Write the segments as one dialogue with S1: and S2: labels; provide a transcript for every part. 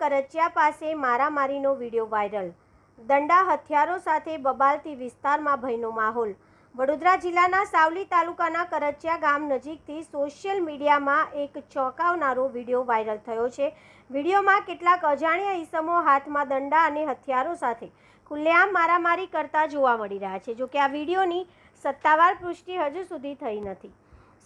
S1: કરચિયા પાસે મારામારીનો video viral. દંડા હથિયારો સાથે બબાલથી વિસ્તારમાં ભયનો માહોલ। વડોદરા જિલ્લાના સાવલી તાલુકાના કરચિયા ગામ નજીકથી સોશિયલ મીડિયામાં એક ચોંકાવનારો વિડીયો વાયરલ થયો છે। વિડીયોમાં કેટલાક અજાણ્યા ઈસમો હાથમાં દંડા અને હથિયારો સાથે ખુલ્લેઆમ મારામારી કરતા જોવા મળી રહ્યા છે। જોકે આ વિડીયોની સત્તાવાર પુષ્ટિ હજુ સુધી થઈ નથી।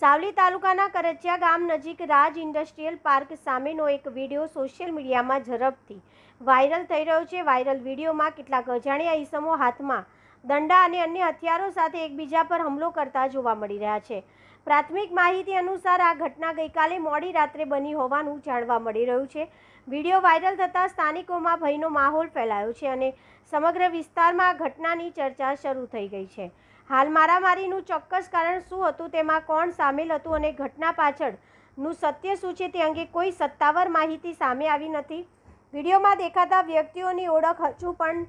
S1: સાવલી તાલુકાના કરચિયા ગામ નજીક રાજ ઇન્ડસ્ટ્રીયલ પાર્ક સામેનો એક વિડીયો સોશિયલ મીડિયામાં ઝડપથી વાયરલ થઈ રહ્યો છે। વાયરલ વિડીયોમાં કેટલાક અજાણ્યા ઈસમો હાથમાં દંડા અને અન્ય હથિયારો સાથે એકબીજા પર હુમલો કરતા જોવા મળી રહ્યા છે। પ્રાથમિક માહિતી અનુસાર આ ઘટના ગઈકાલે મોડી રાત્રે બની હોવાનું જાણવા મળી રહ્યું છે। વિડીયો વાયરલ થતાં સ્થાનિકોમાં ભયનો માહોલ ફેલાયો છે અને સમગ્ર વિસ્તારમાં આ ઘટનાની ચર્ચા શરૂ થઈ ગઈ છે। હાલ મારામારીનું ચોક્કસ કારણ શું હતું, તેમાં કોણ સામેલ હતું અને ઘટના પાછળનું સત્ય શું છે તે અંગે કોઈ સત્તાવાર માહિતી સામે આવી નથી। વિડીયોમાં દેખાતા વ્યક્તિઓની ઓળખ હજુ પણ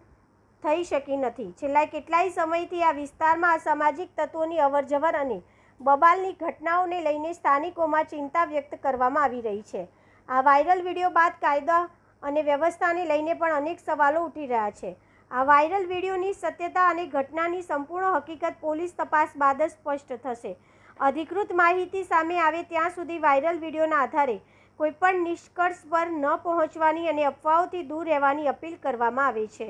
S1: થઈ શકી નથી। છેલ્લા કેટલાય સમયથી આ વિસ્તારમાં અસામાજિક તત્વોની અવરજવર અને બબાલની ઘટનાઓને લઈને સ્થાનિકોમાં ચિંતા વ્યક્ત કરવામાં આવી રહી છે। આ વાયરલ વિડીયો બાદ કાયદા અને વ્યવસ્થાને લઈને પણ અનેક સવાલો ઉઠી રહ્યા છે। આ વાયરલ વિડીયોની સત્યતા અને ઘટનાની સંપૂર્ણ હકીકત પોલીસ તપાસ બાદ જ સ્પષ્ટ થશે। અધિકૃત માહિતી સામે આવે ત્યાં સુધી વાયરલ વિડીયોના આધારે કોઈપણ નિષ્કર્ષ પર ન પહોંચવાની અને અફવાઓથી દૂર રહેવાની અપીલ કરવામાં આવે છે।